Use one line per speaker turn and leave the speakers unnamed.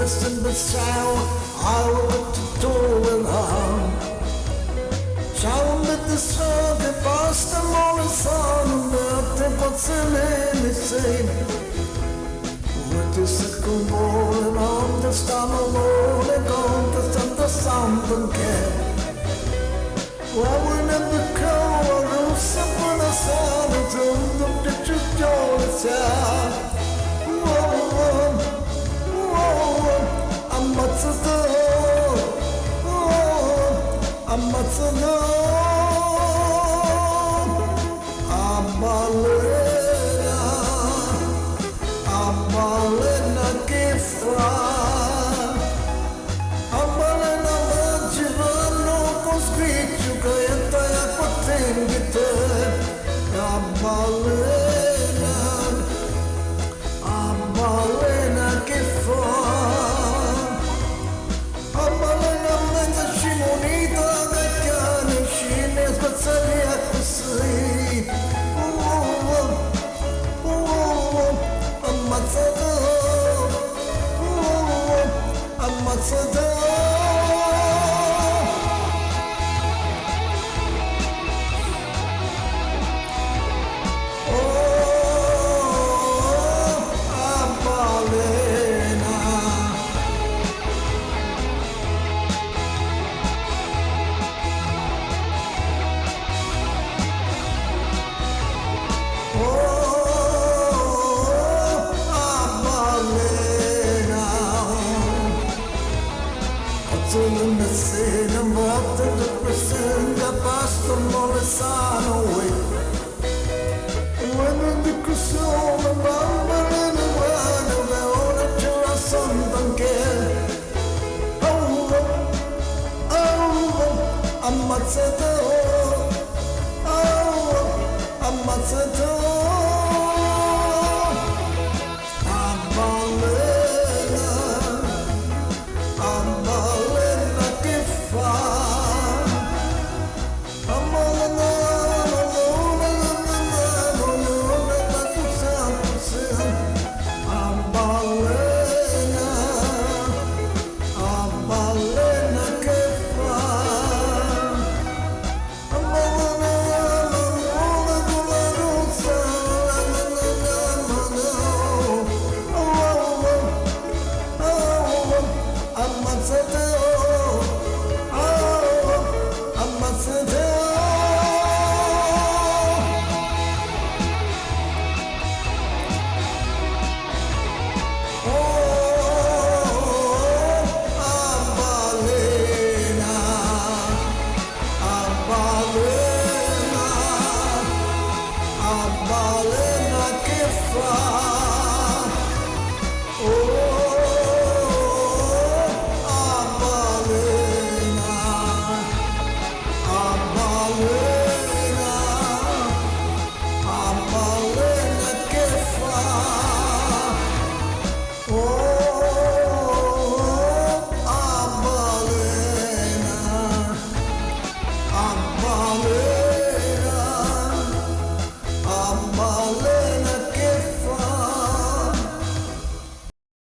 Listen the sound, I want to do it on. Sound at the sun, the past the morning sun, the what's in the same. What is it going on? The star rolling on, the sun don't care. Why we never go, or someone else on the throne of the truth, Amalena che fa, Amalena girano con scritto che stai a potente te, Amalena che fa, Amalena mezza scimonita da cane, scine spazzali a così. I'm up to the percent, I passed the more sun away. When in the cushion, the bumble in the one, and the owner to our son don't care. I'm not set. I'm not set.